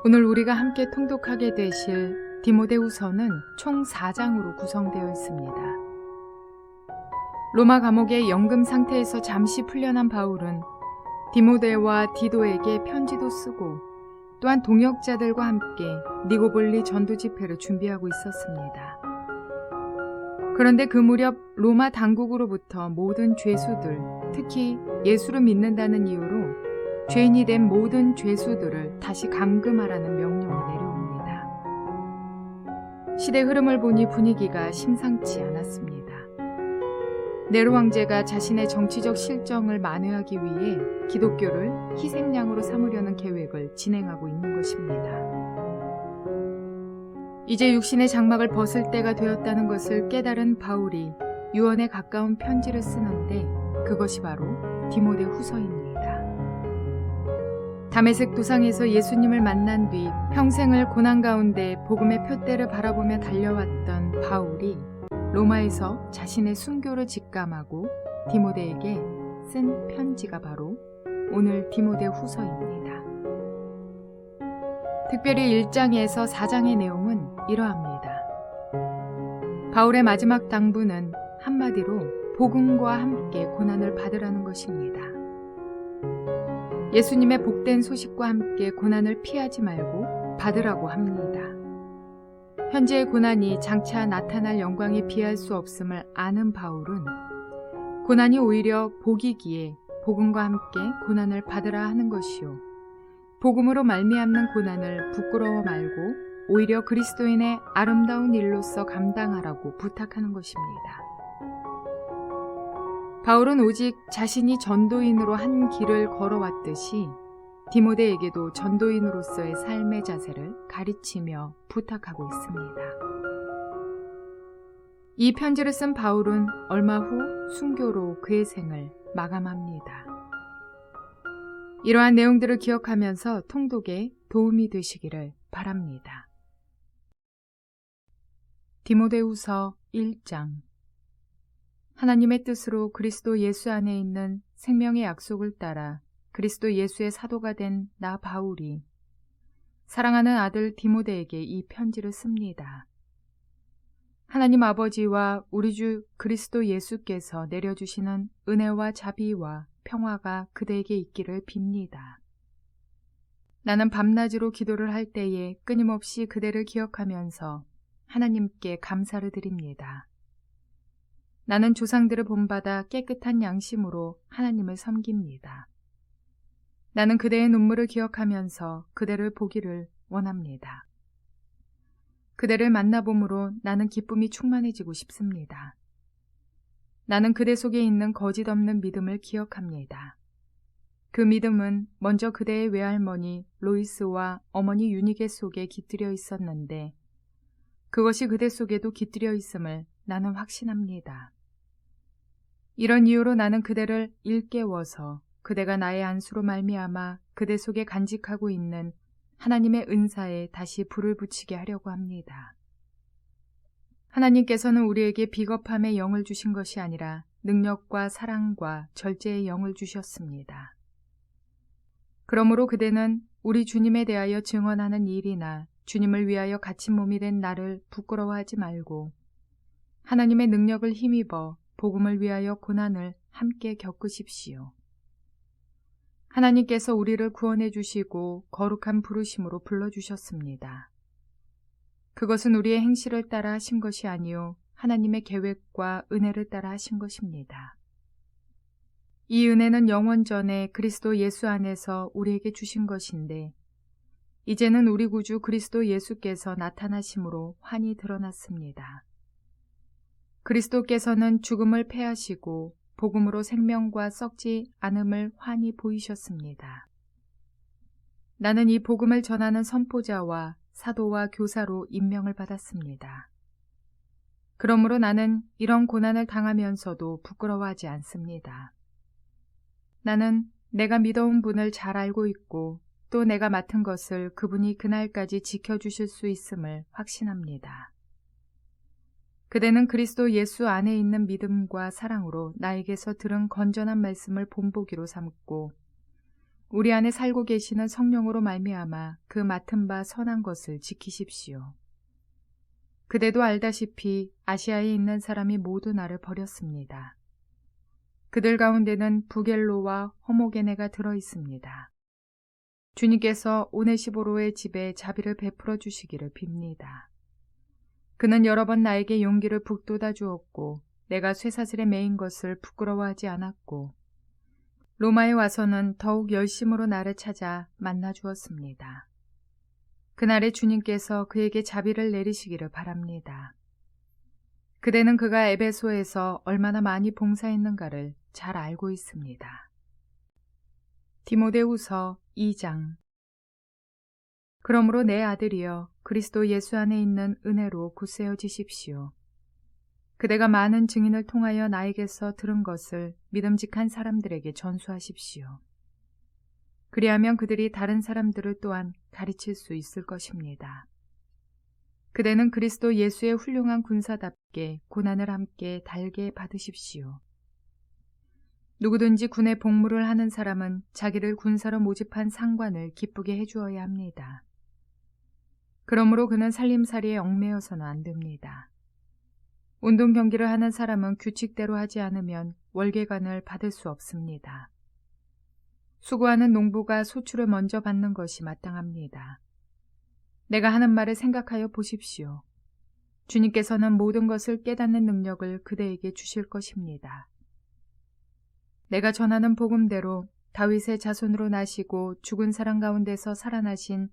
오늘 우리가 함께 통독하게 되실 디모데후서는 총 4장으로 구성되어 있습니다. 로마 감옥의 연금 상태에서 잠시 풀려난 바울은 디모데와 디도에게 편지도 쓰고 또한 동역자들과 함께 니고볼리 전도 집회를 준비하고 있었습니다. 그런데 그 무렵 로마 당국으로부터 모든 죄수들, 특히 예수를 믿는다는 이유로 죄인이 된 모든 죄수들을 다시 감금하라는 명령이 내려옵니다. 시대 흐름을 보니 분위기가 심상치 않았습니다. 네로 황제가 자신의 정치적 실정을 만회하기 위해 기독교를 희생양으로 삼으려는 계획을 진행하고 있는 것입니다. 이제 육신의 장막을 벗을 때가 되었다는 것을 깨달은 바울이 유언에 가까운 편지를 쓰는데 그것이 바로 디모데후서입니다. 다메섹 도상에서 예수님을 만난 뒤 평생을 고난 가운데 복음의 표대를 바라보며 달려왔던 바울이 로마에서 자신의 순교를 직감하고 디모데에게 쓴 편지가 바로 오늘 디모데후서입니다. 특별히 1장에서 4장의 내용은 이러합니다. 바울의 마지막 당부는 한마디로 복음과 함께 고난을 받으라는 것입니다. 예수님의 복된 소식과 함께 고난을 피하지 말고 받으라고 합니다. 현재의 고난이 장차 나타날 영광에 비할 수 없음을 아는 바울은 고난이 오히려 복이기에 복음과 함께 고난을 받으라 하는 것이요. 복음으로 말미암는 고난을 부끄러워 말고 오히려 그리스도인의 아름다운 일로서 감당하라고 부탁하는 것입니다. 바울은 오직 자신이 전도인으로 한 길을 걸어왔듯이 디모데에게도 전도인으로서의 삶의 자세를 가르치며 부탁하고 있습니다. 이 편지를 쓴 바울은 얼마 후 순교로 그의 생을 마감합니다. 이러한 내용들을 기억하면서 통독에 도움이 되시기를 바랍니다. 디모데후서 1장. 하나님의 뜻으로 그리스도 예수 안에 있는 생명의 약속을 따라 그리스도 예수의 사도가 된 나 바울이 사랑하는 아들 디모데에게 이 편지를 씁니다. 하나님 아버지와 우리 주 그리스도 예수께서 내려주시는 은혜와 자비와 평화가 그대에게 있기를 빕니다. 나는 밤낮으로 기도를 할 때에 끊임없이 그대를 기억하면서 하나님께 감사를 드립니다. 나는 조상들을 본받아 깨끗한 양심으로 하나님을 섬깁니다. 나는 그대의 눈물을 기억하면서 그대를 보기를 원합니다. 그대를 만나봄으로 나는 기쁨이 충만해지고 싶습니다. 나는 그대 속에 있는 거짓 없는 믿음을 기억합니다. 그 믿음은 먼저 그대의 외할머니 로이스와 어머니 유니게 속에 깃들여 있었는데 그것이 그대 속에도 깃들여 있음을 나는 확신합니다. 이런 이유로 나는 그대를 일깨워서 그대가 나의 안수로 말미암아 그대 속에 간직하고 있는 하나님의 은사에 다시 불을 붙이게 하려고 합니다. 하나님께서는 우리에게 비겁함의 영을 주신 것이 아니라 능력과 사랑과 절제의 영을 주셨습니다. 그러므로 그대는 우리 주님에 대하여 증언하는 일이나 주님을 위하여 갇힌 몸이 된 나를 부끄러워하지 말고 하나님의 능력을 힘입어 복음을 위하여 고난을 함께 겪으십시오. 하나님께서 우리를 구원해 주시고 거룩한 부르심으로 불러주셨습니다. 그것은 우리의 행실을 따라 하신 것이 아니요 하나님의 계획과 은혜를 따라 하신 것입니다. 이 은혜는 영원 전에 그리스도 예수 안에서 우리에게 주신 것인데 이제는 우리 구주 그리스도 예수께서 나타나심으로 환히 드러났습니다. 그리스도께서는 죽음을 패하시고 복음으로 생명과 썩지 않음을 환히 보이셨습니다. 나는 이 복음을 전하는 선포자와 사도와 교사로 임명을 받았습니다. 그러므로 나는 이런 고난을 당하면서도 부끄러워하지 않습니다. 나는 내가 믿어온 분을 잘 알고 있고 또 내가 맡은 것을 그분이 그날까지 지켜주실 수 있음을 확신합니다. 그대는 그리스도 예수 안에 있는 믿음과 사랑으로 나에게서 들은 건전한 말씀을 본보기로 삼고 우리 안에 살고 계시는 성령으로 말미암아 그 맡은 바 선한 것을 지키십시오. 그대도 알다시피 아시아에 있는 사람이 모두 나를 버렸습니다. 그들 가운데는 부겔로와 호모게네가 들어 있습니다. 주님께서 오네시보로의 집에 자비를 베풀어 주시기를 빕니다. 그는 여러 번 나에게 용기를 북돋아 주었고 내가 쇠사슬에 매인 것을 부끄러워하지 않았고 로마에 와서는 더욱 열심으로 나를 찾아 만나 주었습니다. 그날에 주님께서 그에게 자비를 내리시기를 바랍니다. 그대는 그가 에베소에서 얼마나 많이 봉사했는가를 잘 알고 있습니다. 디모데후서 2장. 그러므로 내 아들이여 그리스도 예수 안에 있는 은혜로 굳세어지십시오. 그대가 많은 증인을 통하여 나에게서 들은 것을 믿음직한 사람들에게 전수하십시오. 그리하면 그들이 다른 사람들을 또한 가르칠 수 있을 것입니다. 그대는 그리스도 예수의 훌륭한 군사답게 고난을 함께 달게 받으십시오. 누구든지 군의 복무를 하는 사람은 자기를 군사로 모집한 상관을 기쁘게 해주어야 합니다. 그러므로 그는 살림살이에 얽매여서는 안 됩니다. 운동 경기를 하는 사람은 규칙대로 하지 않으면 월계관을 받을 수 없습니다. 수고하는 농부가 소출을 먼저 받는 것이 마땅합니다. 내가 하는 말을 생각하여 보십시오. 주님께서는 모든 것을 깨닫는 능력을 그대에게 주실 것입니다. 내가 전하는 복음대로 다윗의 자손으로 나시고 죽은 사람 가운데서 살아나신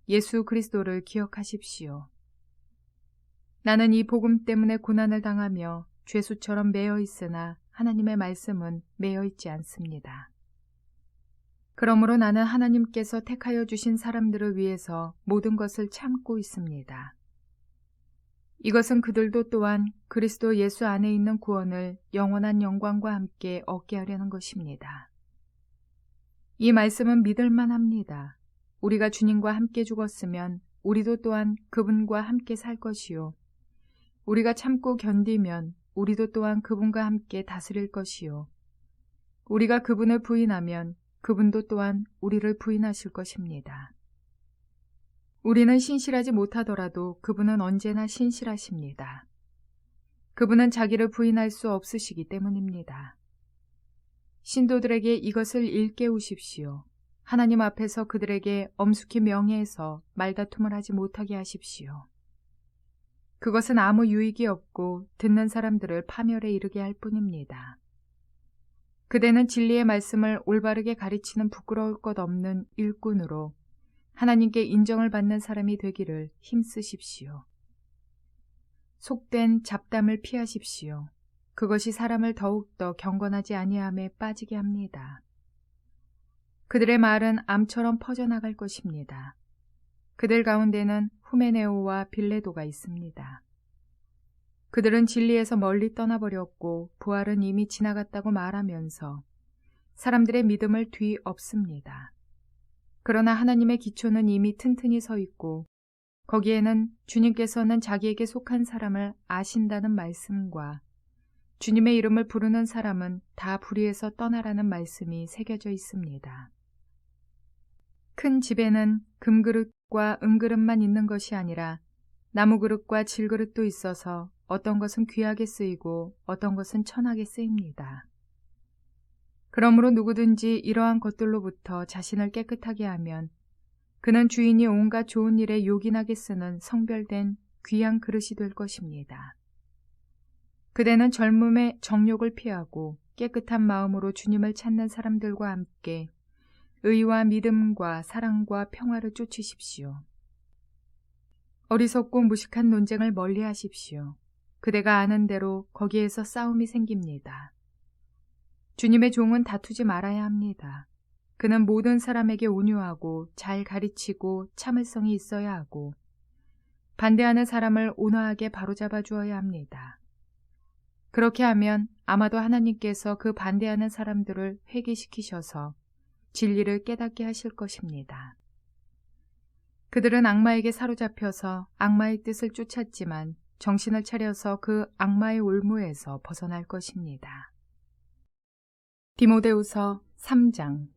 예수 그리스도를 기억하십시오. 나는 이 복음 때문에 고난을 당하며 죄수처럼 매여 있으나 하나님의 말씀은 매여 있지 않습니다. 그러므로 나는 하나님께서 택하여 주신 사람들을 위해서 모든 것을 참고 있습니다. 이것은 그들도 또한 그리스도 예수 안에 있는 구원을 영원한 영광과 함께 얻게 하려는 것입니다. 이 말씀은 믿을만 합니다. 우리가 주님과 함께 죽었으면 우리도 또한 그분과 함께 살 것이요. 우리가 참고 견디면 우리도 또한 그분과 함께 다스릴 것이요. 우리가 그분을 부인하면 그분도 또한 우리를 부인하실 것입니다. 우리는 신실하지 못하더라도 그분은 언제나 신실하십니다. 그분은 자기를 부인할 수 없으시기 때문입니다. 신도들에게 이것을 일깨우십시오. 하나님 앞에서 그들에게 엄숙히 명예해서 말다툼을 하지 못하게 하십시오. 그것은 아무 유익이 없고 듣는 사람들을 파멸에 이르게 할 뿐입니다. 그대는 진리의 말씀을 올바르게 가르치는 부끄러울 것 없는 일꾼으로 하나님께 인정을 받는 사람이 되기를 힘쓰십시오. 속된 잡담을 피하십시오. 그것이 사람을 더욱더 경건하지 아니함에 빠지게 합니다. 그들의 말은 암처럼 퍼져나갈 것입니다. 그들 가운데는 후메네오와 빌레도가 있습니다. 그들은 진리에서 멀리 떠나버렸고 부활은 이미 지나갔다고 말하면서 사람들의 믿음을 뒤엎습니다. 그러나 하나님의 기초는 이미 튼튼히 서 있고 거기에는 주님께서는 자기에게 속한 사람을 아신다는 말씀과 주님의 이름을 부르는 사람은 다 불의에서 떠나라는 말씀이 새겨져 있습니다. 큰 집에는 금그릇과 은그릇만 있는 것이 아니라 나무그릇과 질그릇도 있어서 어떤 것은 귀하게 쓰이고 어떤 것은 천하게 쓰입니다. 그러므로 누구든지 이러한 것들로부터 자신을 깨끗하게 하면 그는 주인이 온갖 좋은 일에 요긴하게 쓰는 성별된 귀한 그릇이 될 것입니다. 그대는 젊음의 정욕을 피하고 깨끗한 마음으로 주님을 찾는 사람들과 함께 의와 믿음과 사랑과 평화를 쫓으십시오. 어리석고 무식한 논쟁을 멀리 하십시오. 그대가 아는 대로 거기에서 싸움이 생깁니다. 주님의 종은 다투지 말아야 합니다. 그는 모든 사람에게 온유하고 잘 가르치고 참을성이 있어야 하고 반대하는 사람을 온화하게 바로잡아 주어야 합니다. 그렇게 하면 아마도 하나님께서 그 반대하는 사람들을 회개시키셔서 진리를 깨닫게 하실 것입니다. 그들은 악마에게 사로잡혀서 악마의 뜻을 쫓았지만 정신을 차려서 그 악마의 올무에서 벗어날 것입니다. 디모데후서 3장.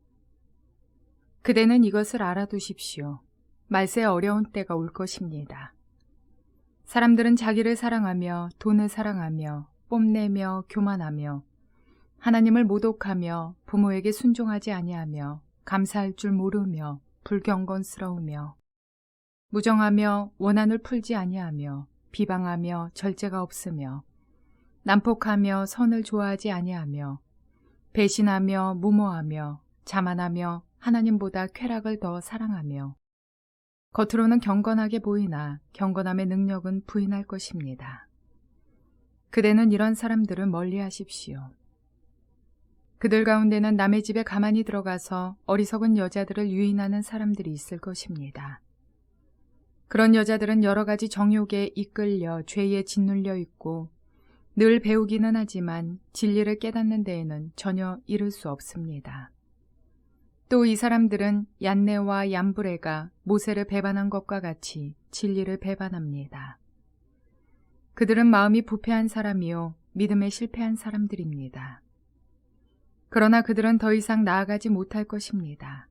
그대는 이것을 알아두십시오. 말세 어려운 때가 올 것입니다. 사람들은 자기를 사랑하며 돈을 사랑하며 뽐내며 교만하며 하나님을 모독하며 부모에게 순종하지 아니하며 감사할 줄 모르며 불경건스러우며 무정하며 원한을 풀지 아니하며 비방하며 절제가 없으며 난폭하며 선을 좋아하지 아니하며 배신하며 무모하며 자만하며 하나님보다 쾌락을 더 사랑하며 겉으로는 경건하게 보이나 경건함의 능력은 부인할 것입니다. 그대는 이런 사람들을 멀리하십시오. 그들 가운데는 남의 집에 가만히 들어가서 어리석은 여자들을 유인하는 사람들이 있을 것입니다. 그런 여자들은 여러 가지 정욕에 이끌려 죄에 짓눌려 있고 늘 배우기는 하지만 진리를 깨닫는 데에는 전혀 이를 수 없습니다. 또 이 사람들은 얀네와 얀브레가 모세를 배반한 것과 같이 진리를 배반합니다. 그들은 마음이 부패한 사람이요 믿음에 실패한 사람들입니다. 그러나 그들은 더 이상 나아가지 못할 것입니다.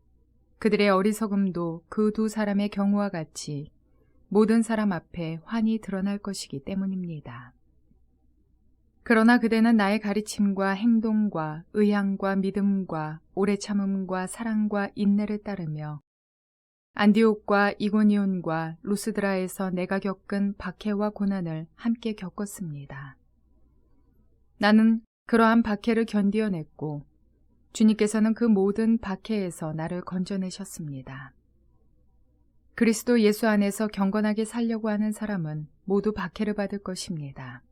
그들의 어리석음도 그 두 사람의 경우와 같이 모든 사람 앞에 환히 드러날 것이기 때문입니다. 그러나 그대는 나의 가르침과 행동과 의향과 믿음과 오래 참음과 사랑과 인내를 따르며 안디옥과 이고니온과 루스드라에서 내가 겪은 박해와 고난을 함께 겪었습니다. 나는 그러한 박해를 견디어냈고 주님께서는 그 모든 박해에서 나를 건져내셨습니다. 그리스도 예수 안에서 경건하게 살려고 하는 사람은 모두 박해를 받을 것입니다.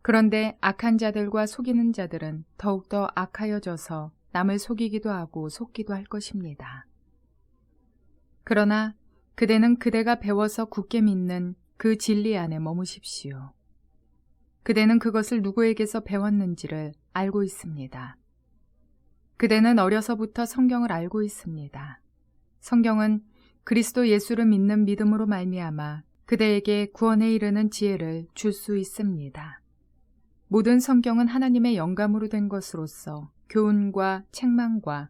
그런데 악한 자들과 속이는 자들은 더욱더 악하여져서 남을 속이기도 하고 속기도 할 것입니다. 그러나 그대는 그대가 배워서 굳게 믿는 그 진리 안에 머무십시오. 그대는 그것을 누구에게서 배웠는지를 알고 있습니다. 그대는 어려서부터 성경을 알고 있습니다. 성경은 그리스도 예수를 믿는 믿음으로 말미암아 그대에게 구원에 이르는 지혜를 줄 수 있습니다. 모든 성경은 하나님의 영감으로 된 것으로서 교훈과 책망과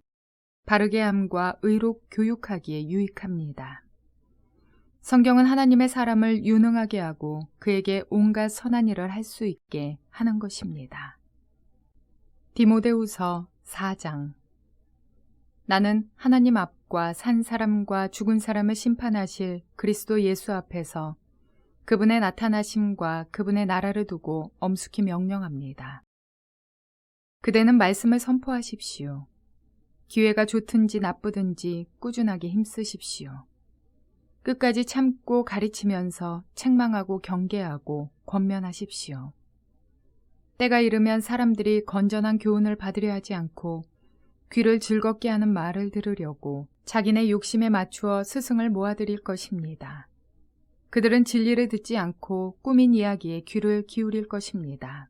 바르게 함과 의로 교육하기에 유익합니다. 성경은 하나님의 사람을 유능하게 하고 그에게 온갖 선한 일을 할 수 있게 하는 것입니다. 디모데후서 4장. 나는 하나님 앞과 산 사람과 죽은 사람을 심판하실 그리스도 예수 앞에서 그분의 나타나심과 그분의 나라를 두고 엄숙히 명령합니다. 그대는 말씀을 선포하십시오. 기회가 좋든지 나쁘든지 꾸준하게 힘쓰십시오. 끝까지 참고 가르치면서 책망하고 경계하고 권면하십시오. 때가 이르면 사람들이 건전한 교훈을 받으려 하지 않고 귀를 즐겁게 하는 말을 들으려고 자기네 욕심에 맞추어 스승을 모아들일 것입니다. 그들은 진리를 듣지 않고 꾸민 이야기에 귀를 기울일 것입니다.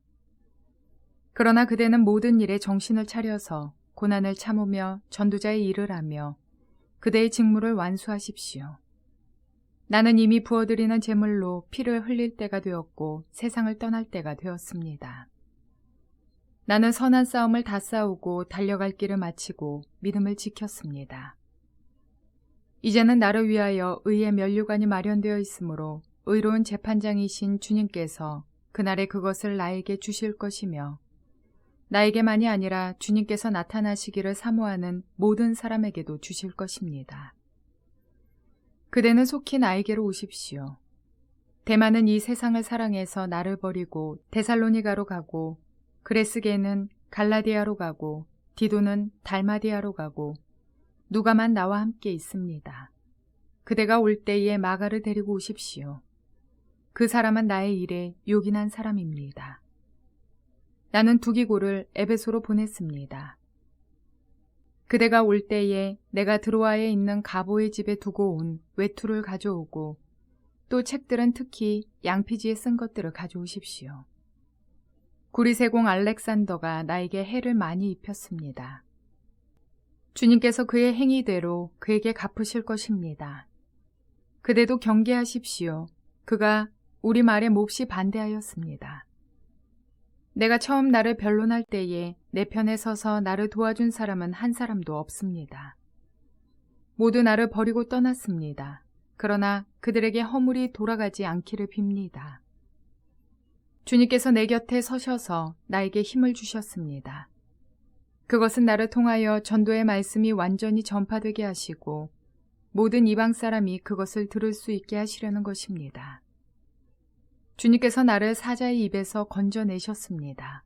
그러나 그대는 모든 일에 정신을 차려서 고난을 참으며 전도자의 일을 하며 그대의 직무를 완수하십시오. 나는 이미 부어드리는 제물로 피를 흘릴 때가 되었고 세상을 떠날 때가 되었습니다. 나는 선한 싸움을 다 싸우고 달려갈 길을 마치고 믿음을 지켰습니다. 이제는 나를 위하여 의의 면류관이 마련되어 있으므로 의로운 재판장이신 주님께서 그날에 그것을 나에게 주실 것이며 나에게만이 아니라 주님께서 나타나시기를 사모하는 모든 사람에게도 주실 것입니다. 그대는 속히 나에게로 오십시오. 데마는 이 세상을 사랑해서 나를 버리고 데살로니가로 가고 그레스게는 갈라디아로 가고 디도는 달마디아로 가고 누가만 나와 함께 있습니다. 그대가 올 때에 마가를 데리고 오십시오. 그 사람은 나의 일에 요긴한 사람입니다. 나는 두기고를 에베소로 보냈습니다. 그대가 올 때에 내가 드로아에 있는 가보의 집에 두고 온 외투를 가져오고 또 책들은 특히 양피지에 쓴 것들을 가져오십시오. 구리세공 알렉산더가 나에게 해를 많이 입혔습니다. 주님께서 그의 행위대로 그에게 갚으실 것입니다. 그대도 경계하십시오. 그가 우리 말에 몹시 반대하였습니다. 내가 처음 나를 변론할 때에 내 편에 서서 나를 도와준 사람은 한 사람도 없습니다. 모두 나를 버리고 떠났습니다. 그러나 그들에게 허물이 돌아가지 않기를 빕니다. 주님께서 내 곁에 서셔서 나에게 힘을 주셨습니다. 그것은 나를 통하여 전도의 말씀이 완전히 전파되게 하시고 모든 이방 사람이 그것을 들을 수 있게 하시려는 것입니다. 주님께서 나를 사자의 입에서 건져내셨습니다.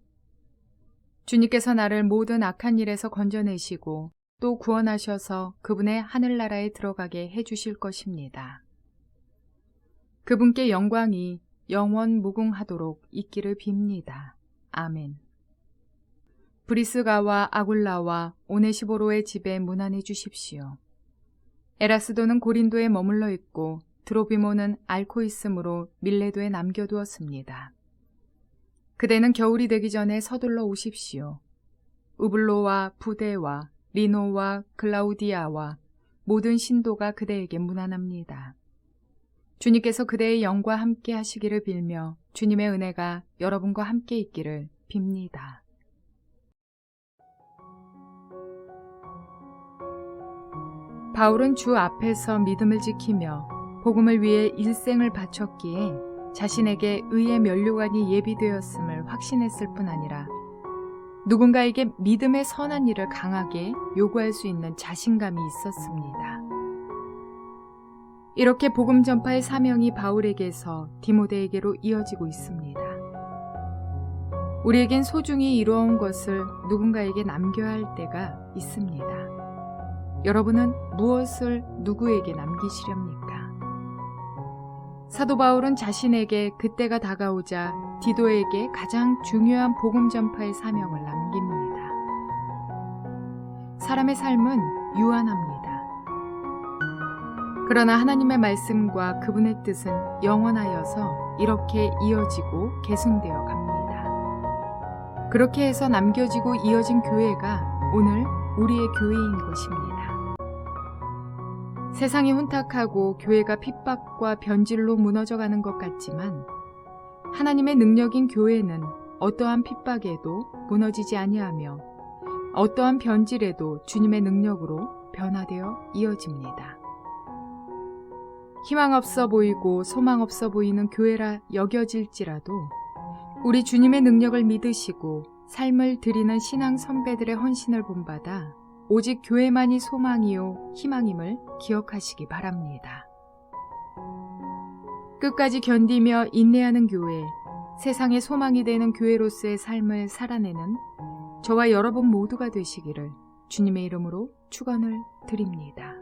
주님께서 나를 모든 악한 일에서 건져내시고 또 구원하셔서 그분의 하늘나라에 들어가게 해주실 것입니다. 그분께 영광이 영원 무궁하도록 있기를 빕니다. 아멘. 브리스가와 아굴라와 오네시보로의 집에 문안해 주십시오. 에라스도는 고린도에 머물러 있고 드로비모는 앓고 있으므로 밀레도에 남겨두었습니다. 그대는 겨울이 되기 전에 서둘러 오십시오. 우블로와 부데와 리노와 클라우디아와 모든 신도가 그대에게 문안합니다. 주님께서 그대의 영과 함께 하시기를 빌며 주님의 은혜가 여러분과 함께 있기를 빕니다. 바울은 주 앞에서 믿음을 지키며 복음을 위해 일생을 바쳤기에 자신에게 의의 면류관이 예비되었음을 확신했을 뿐 아니라 누군가에게 믿음의 선한 일을 강하게 요구할 수 있는 자신감이 있었습니다. 이렇게 복음 전파의 사명이 바울에게서 디모데에게로 이어지고 있습니다. 우리에겐 소중히 이루어온 것을 누군가에게 남겨야 할 때가 있습니다. 여러분은 무엇을 누구에게 남기시렵니까? 사도 바울은 자신에게 그때가 다가오자 디도에게 가장 중요한 복음 전파의 사명을 남깁니다. 사람의 삶은 유한합니다. 그러나 하나님의 말씀과 그분의 뜻은 영원하여서 이렇게 이어지고 계승되어 갑니다. 그렇게 해서 남겨지고 이어진 교회가 오늘 우리의 교회인 것입니다. 세상이 혼탁하고 교회가 핍박과 변질로 무너져가는 것 같지만 하나님의 능력인 교회는 어떠한 핍박에도 무너지지 아니하며 어떠한 변질에도 주님의 능력으로 변화되어 이어집니다. 희망 없어 보이고 소망 없어 보이는 교회라 여겨질지라도 우리 주님의 능력을 믿으시고 삶을 드리는 신앙 선배들의 헌신을 본받아 오직 교회만이 소망이요 희망임을 기억하시기 바랍니다. 끝까지 견디며 인내하는 교회, 세상의 소망이 되는 교회로서의 삶을 살아내는 저와 여러분 모두가 되시기를 주님의 이름으로 축원을 드립니다.